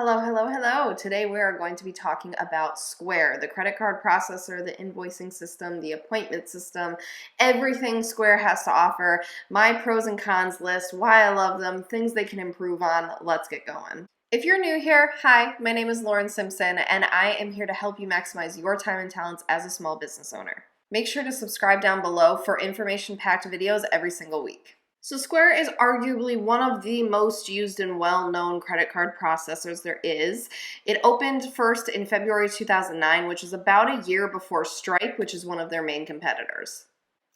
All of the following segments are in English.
Hello, hello, hello. Today we are going to be talking about Square, the credit card processor, the invoicing system, the appointment system, everything Square has to offer, my pros and cons list, why I love them, things they can improve on. Let's get going. If you're new here, hi, my name is Lauren Simpson, and I am here to help you maximize your time and talents as a small business owner. Make sure to subscribe down below for information-packed videos every single week. So Square is arguably one of the most used and well-known credit card processors there is. It opened first in February 2009, which is about a year before Stripe, which is one of their main competitors.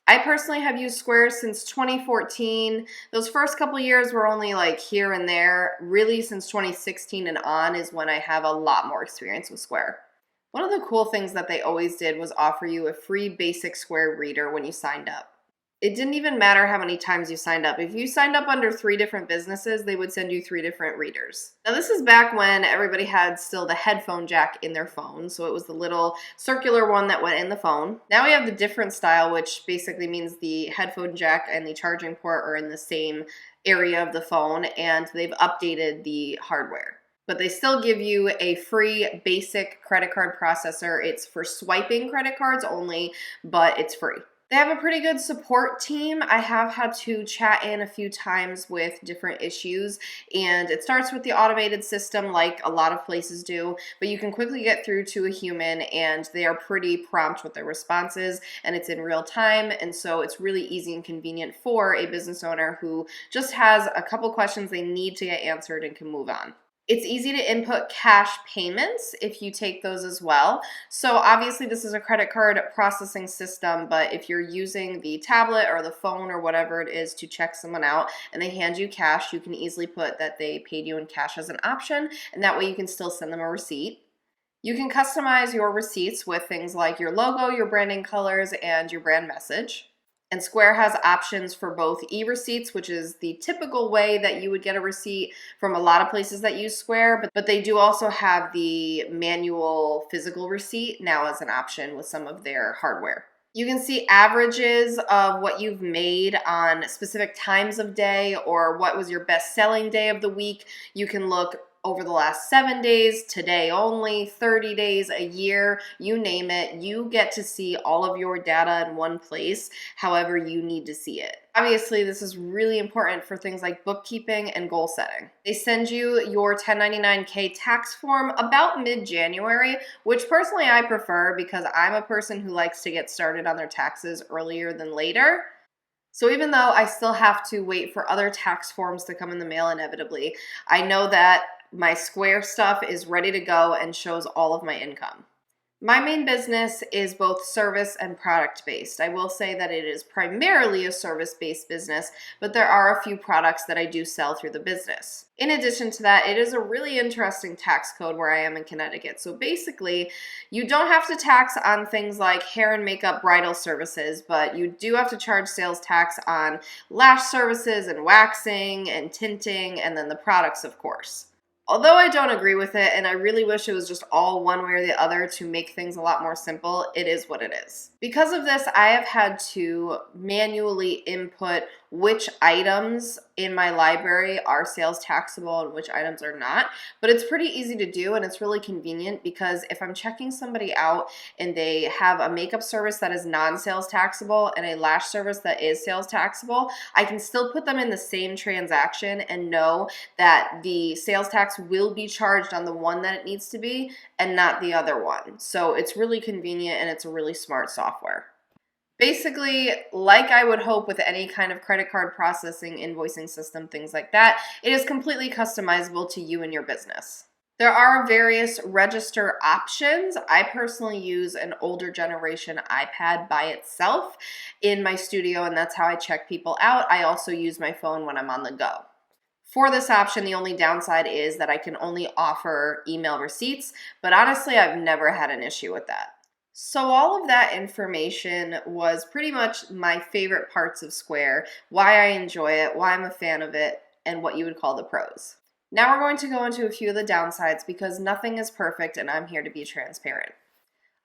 I personally have used Square since 2014. Those first couple years were only like here and there. Really, since 2016 and on is when I have a lot more experience with Square. One of the cool things that they always did was offer you a free basic Square reader when you signed up. It didn't even matter how many times you signed up. If you signed up under 3 different businesses, they would send you 3 different readers. Now this is back when everybody had still the headphone jack in their phone, so it was the little circular one that went in the phone. Now we have the different style, which basically means the headphone jack and the charging port are in the same area of the phone, and they've updated the hardware. But they still give you a free basic credit card processor. It's for swiping credit cards only, but it's free. They have a pretty good support team. I have had to chat in a few times with different issues, and it starts with the automated system like a lot of places do, but you can quickly get through to a human, and they are pretty prompt with their responses, and it's in real time, and so it's really easy and convenient for a business owner who just has a couple questions they need to get answered and can move on. It's easy to input cash payments if you take those as well. So obviously this is a credit card processing system, but if you're using the tablet or the phone or whatever it is to check someone out and they hand you cash, you can easily put that they paid you in cash as an option, and that way you can still send them a receipt. You can customize your receipts with things like your logo, your branding colors, and your brand message. And Square has options for both e-receipts, which is the typical way that you would get a receipt from a lot of places that use Square, but they do also have the manual physical receipt now as an option with some of their hardware. You can see averages of what you've made on specific times of day or what was your best selling day of the week. You can look over the last 7 days, today only, 30 days, a year, you name it. You get to see all of your data in one place, however you need to see it. Obviously, this is really important for things like bookkeeping and goal setting. They send you your 1099K tax form about mid-January, which personally I prefer because I'm a person who likes to get started on their taxes earlier than later. So even though I still have to wait for other tax forms to come in the mail inevitably, I know that my Square stuff is ready to go and shows all of my income. My main business is both service and product based. I will say that it is primarily a service based business, but there are a few products that I do sell through the business. In addition to that, it is a really interesting tax code where I am in Connecticut. So basically, you don't have to tax on things like hair and makeup bridal services, but you do have to charge sales tax on lash services and waxing and tinting, and then the products, of course. Although I don't agree with it, and I really wish it was just all one way or the other to make things a lot more simple, it is what it is. Because of this, I have had to manually input which items in my library are sales taxable and which items are not. But it's pretty easy to do, and it's really convenient because if I'm checking somebody out and they have a makeup service that is non-sales taxable and a lash service that is sales taxable, I can still put them in the same transaction and know that the sales tax will be charged on the one that it needs to be and not the other one. So it's really convenient and it's a really smart software. Basically, like I would hope with any kind of credit card processing, invoicing system, things like that, it is completely customizable to you and your business. There are various register options. I personally use an older generation iPad by itself in my studio, and that's how I check people out. I also use my phone when I'm on the go. For this option, the only downside is that I can only offer email receipts, but honestly, I've never had an issue with that. So all of that information was pretty much my favorite parts of Square, why I enjoy it, why I'm a fan of it, and what you would call the pros. Now we're going to go into a few of the downsides because nothing is perfect and I'm here to be transparent.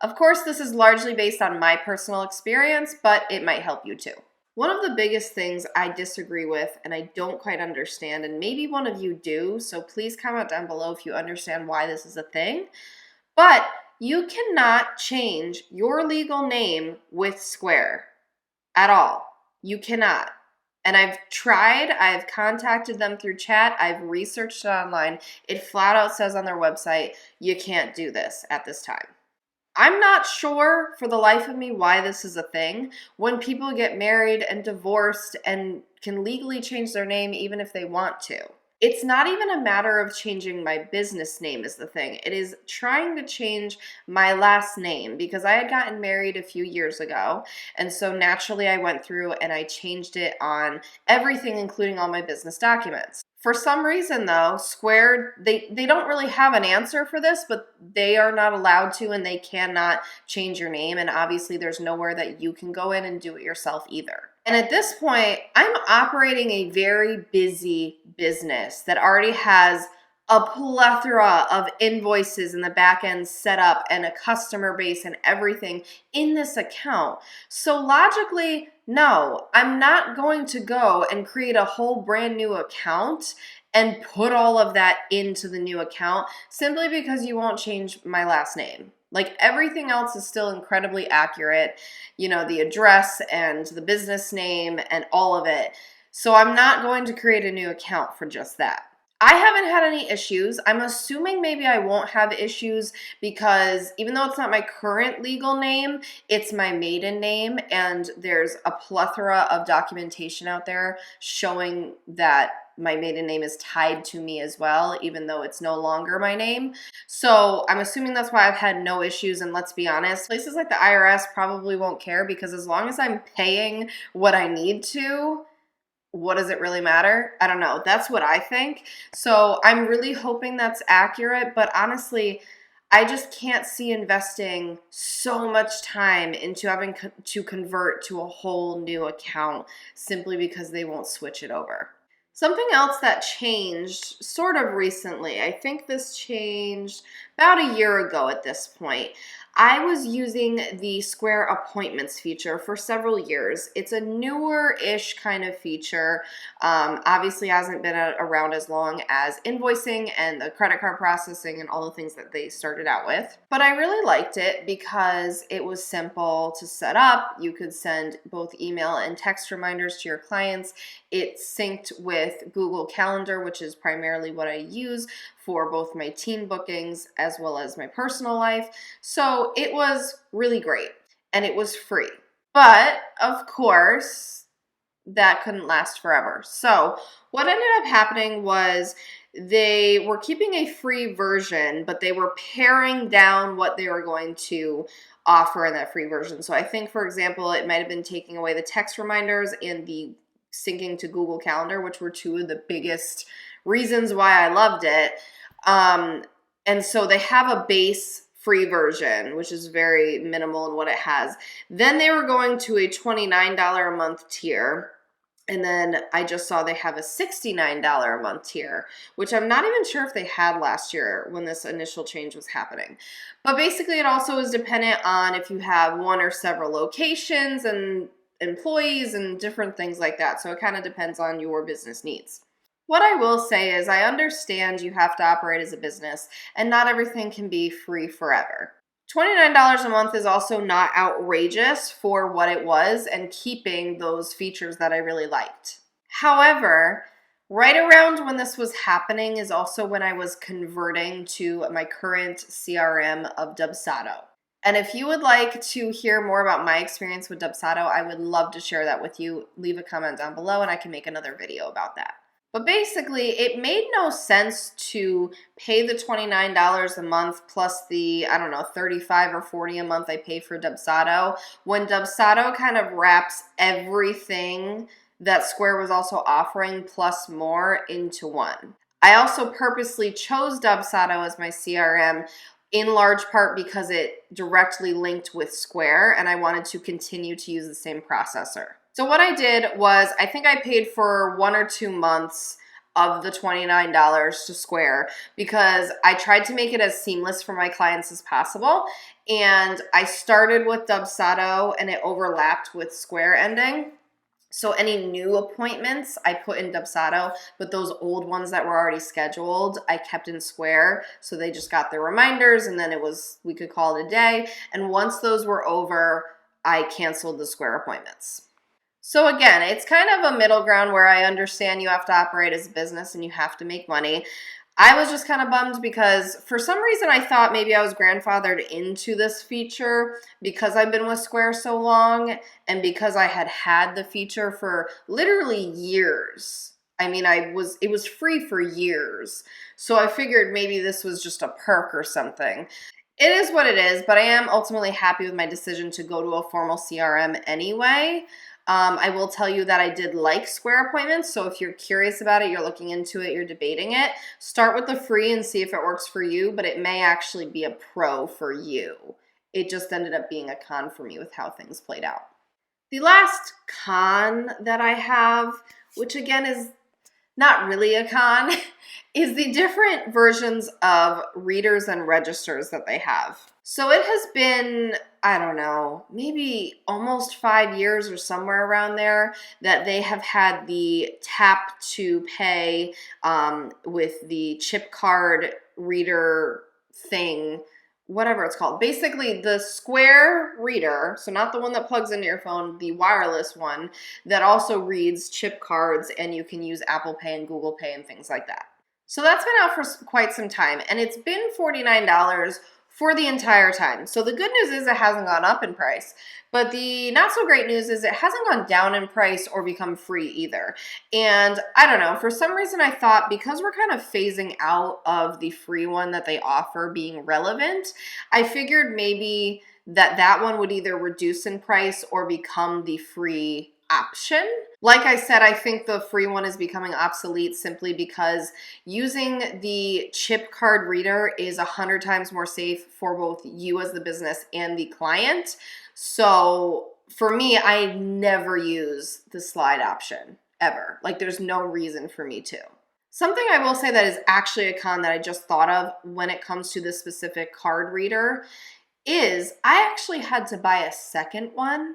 Of course, this is largely based on my personal experience, but it might help you too. One of the biggest things I disagree with and I don't quite understand, and maybe one of you do, so please comment down below if you understand why this is a thing, but you cannot change your legal name with Square at all. You cannot. And I've tried, I've contacted them through chat, I've researched it online. It flat out says on their website, you can't do this at this time. I'm not sure for the life of me why this is a thing. When people get married and divorced and can legally change their name even if they want to. It's not even a matter of changing my business name is the thing. It is trying to change my last name because I had gotten married a few years ago. And so naturally I went through and I changed it on everything, including all my business documents. For some reason though, Square, they don't really have an answer for this, but they are not allowed to and they cannot change your name. And obviously there's nowhere that you can go in and do it yourself either. And at this point, I'm operating a very busy business that already has a plethora of invoices in the back end set up and a customer base and everything in this account. So logically, no, I'm not going to go and create a whole brand new account and put all of that into the new account simply because you won't change my last name. Like everything else is still incredibly accurate, you know, the address and the business name and all of it. So I'm not going to create a new account for just that. I haven't had any issues. I'm assuming maybe I won't have issues because even though it's not my current legal name, it's my maiden name, and there's a plethora of documentation out there showing that my maiden name is tied to me as well, even though it's no longer my name. So I'm assuming that's why I've had no issues. And let's be honest, places like the IRS probably won't care because as long as I'm paying what I need to, what does it really matter? I don't know. That's what I think. So I'm really hoping that's accurate, but honestly, I just can't see investing so much time into having to convert to a whole new account simply because they won't switch it over. Something else that changed sort of recently, I think this changed about a year ago at this point. I was using the Square Appointments feature for several years. It's a newer-ish kind of feature. Obviously hasn't been around as long as invoicing and the credit card processing and all the things that they started out with. But I really liked it because it was simple to set up. You could send both email and text reminders to your clients. It's synced with Google Calendar, which is primarily what I use for both my team bookings as well as my personal life. So it was really great and it was free. But of course, that couldn't last forever. So what ended up happening was they were keeping a free version, but they were paring down what they were going to offer in that free version. So I think, for example, it might have been taking away the text reminders and the syncing to Google Calendar, which were two of the biggest reasons why I loved it. And so they have a base free version, which is very minimal in what it has. Then they were going to a $29 a month tier. And then I just saw they have a $69 a month tier, which I'm not even sure if they had last year when this initial change was happening. But basically it also is dependent on if you have one or several locations and employees and different things like that. So it kind of depends on your business needs. What I will say is I understand you have to operate as a business and not everything can be free forever. $29 a month is also not outrageous for what it was and keeping those features that I really liked. However, right around when this was happening is also when I was converting to my current CRM of Dubsado. And if you would like to hear more about my experience with Dubsado, I would love to share that with you. Leave a comment down below and I can make another video about that. But basically, it made no sense to pay the $29 a month plus the, I don't know, $35 or $40 a month I pay for Dubsado when Dubsado kind of wraps everything that Square was also offering plus more into one. I also purposely chose Dubsado as my CRM in large part because it directly linked with Square and I wanted to continue to use the same processor. So what I did was I think I paid for 1 or 2 months of the $29 to Square because I tried to make it as seamless for my clients as possible. And I started with Dubsado and it overlapped with Square ending. So any new appointments I put in Dubsado, but those old ones that were already scheduled, I kept in Square. So they just got their reminders and then we could call it a day. And once those were over, I canceled the Square appointments. So again, it's kind of a middle ground where I understand you have to operate as a business and you have to make money. I was just kind of bummed because for some reason I thought maybe I was grandfathered into this feature because I've been with Square so long and because I had the feature for literally years. I mean, it was free for years. So I figured maybe this was just a perk or something. It is what it is, but I am ultimately happy with my decision to go to a formal CRM anyway. I will tell you that I did like Square appointments, so if you're curious about it, you're looking into it, you're debating it, start with the free and see if it works for you, but it may actually be a pro for you. It just ended up being a con for me with how things played out. The last con that I have, which again is not really a con, is the different versions of readers and registers that they have. So it has been, I don't know, maybe almost 5 years or somewhere around there that they have had the tap to pay with the chip card reader thing, whatever it's called. Basically, the Square reader, so not the one that plugs into your phone, the wireless one that also reads chip cards, and you can use Apple Pay and Google Pay and things like that. So that's been out for quite some time, and it's been $49 for the entire time. So the good news is it hasn't gone up in price, but the not so great news is it hasn't gone down in price or become free either. And I don't know, for some reason I thought because we're kind of phasing out of the free one that they offer being relevant, I figured maybe that one would either reduce in price or become the free option. Like I said, I think the free one is becoming obsolete simply because using the chip card reader is 100 times more safe for both you as the business and the client. So for me, I never use the slide option ever. Like there's no reason for me to. Something I will say that is actually a con that I just thought of when it comes to this specific card reader is I actually had to buy a second one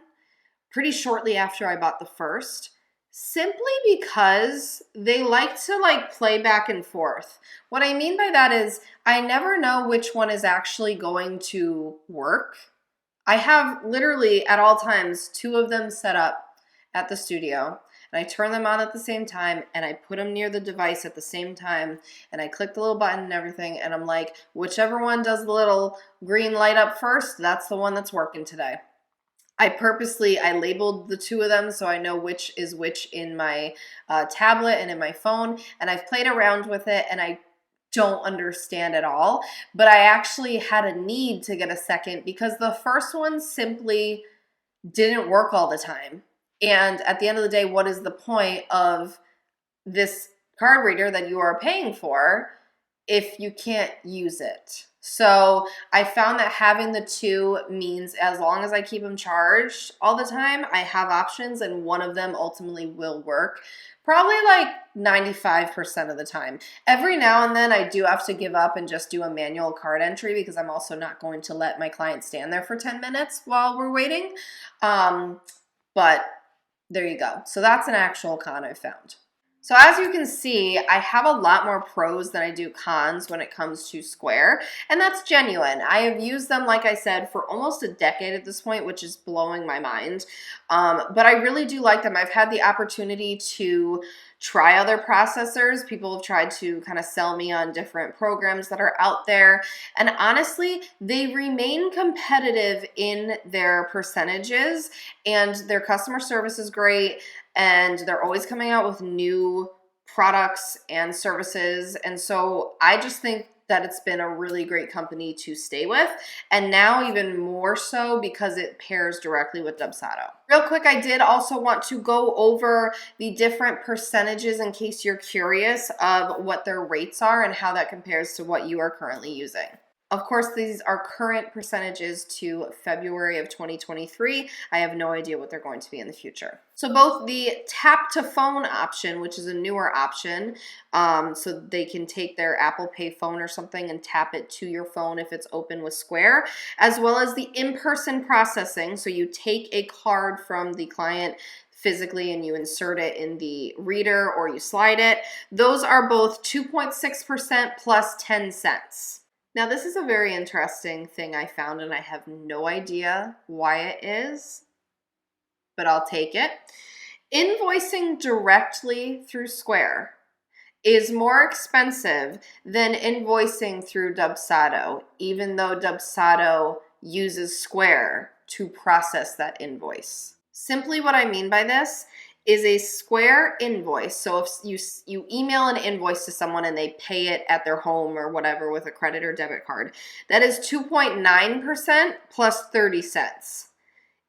pretty shortly after I bought the first, simply because they like to play back and forth. What I mean by that is I never know which one is actually going to work. I have literally at all times 2 of them set up at the studio, and I turn them on at the same time, and I put them near the device at the same time, and I click the little button and everything, and I'm like, whichever one does the little green light up first, that's the one that's working today. I labeled the 2 of them so I know which is which in my tablet and in my phone, and I've played around with it, and I don't understand at all, but I actually had a need to get a second because the first one simply didn't work all the time. And at the end of the day, what is the point of this card reader that you are paying for if you can't use it? So I found that having the 2 means as long as I keep them charged all the time, I have options and one of them ultimately will work. Probably 95% of the time. Every now and then I do have to give up and just do a manual card entry because I'm also not going to let my client stand there for 10 minutes while we're waiting. But there you go. So that's an actual con I found. So as you can see, I have a lot more pros than I do cons when it comes to Square, and that's genuine. I have used them, like I said, for almost a decade at this point, which is blowing my mind. But I really do like them. I've had the opportunity to try other processors. People have tried to kind of sell me on different programs that are out there, and honestly, they remain competitive in their percentages, and their customer service is great. And they're always coming out with new products and services. And so I just think that it's been a really great company to stay with. And now even more so because it pairs directly with Dubsado. Real quick, I did also want to go over the different percentages in case you're curious of what their rates are and how that compares to what you are currently using. Of course, these are current percentages to February of 2023. I have no idea what they're going to be in the future. So both the tap to phone option, which is a newer option, so they can take their Apple Pay phone or something and tap it to your phone if it's open with Square, as well as the in-person processing. So you take a card from the client physically and you insert it in the reader or you slide it. Those are both 2.6% plus 10 cents. Now, this is a very interesting thing I found, and I have no idea why it is, but I'll take it. Invoicing directly through Square is more expensive than invoicing through Dubsado, even though Dubsado uses Square to process that invoice. Simply what I mean by this is a Square invoice. So if you email an invoice to someone and they pay it at their home or whatever with a credit or debit card, that is 2.9% plus 30 cents.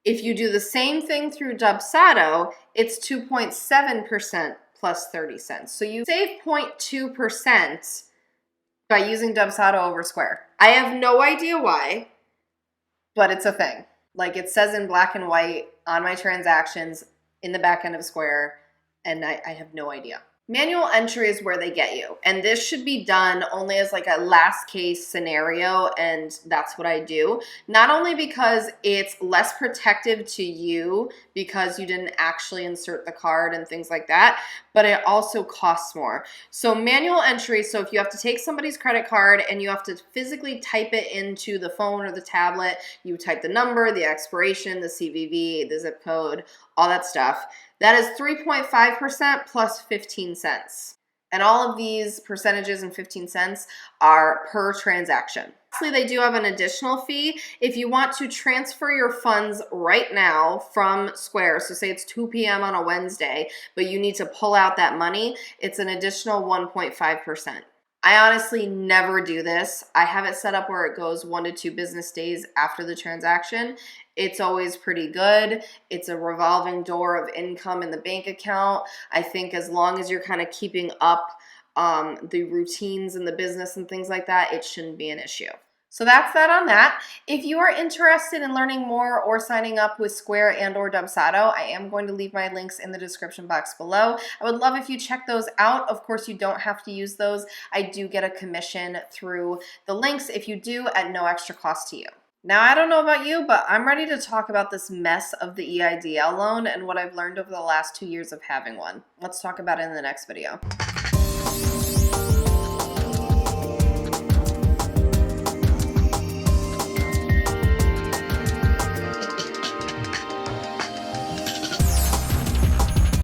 If you do the same thing through Dubsado, it's 2.7% plus 30 cents. So you save 0.2% by using Dubsado over Square. I have no idea why, but it's a thing. Like it says in black and white on my transactions in the back end of Square, and I have no idea. Manual entry is where they get you, and this should be done only as like a last case scenario, and that's what I do. Not only because it's less protective to you because you didn't actually insert the card and things like that, but it also costs more. So manual entry, so if you have to take somebody's credit card and you have to physically type it into the phone or the tablet, you type the number, the expiration, the CVV, the zip code, all that stuff. That is 3.5% plus 15 cents. And all of these percentages and 15 cents are per transaction. Lastly, they do have an additional fee. If you want to transfer your funds right now from Square, so say it's 2 p.m. on a Wednesday, but you need to pull out that money, it's an additional 1.5%. I honestly never do this. I have it set up where it goes 1 to 2 business days after the transaction. It's always pretty good. It's a revolving door of income in the bank account. I think as long as you're kind of keeping up the routines in the business and things like that, it shouldn't be an issue. So that's that on that. If you are interested in learning more or signing up with Square and or Dubsado, I am going to leave my links in the description box below. I would love if you check those out. Of course, you don't have to use those. I do get a commission through the links if you do at no extra cost to you. Now, I don't know about you, but I'm ready to talk about this mess of the EIDL loan and what I've learned over the last 2 years of having one. Let's talk about it in the next video.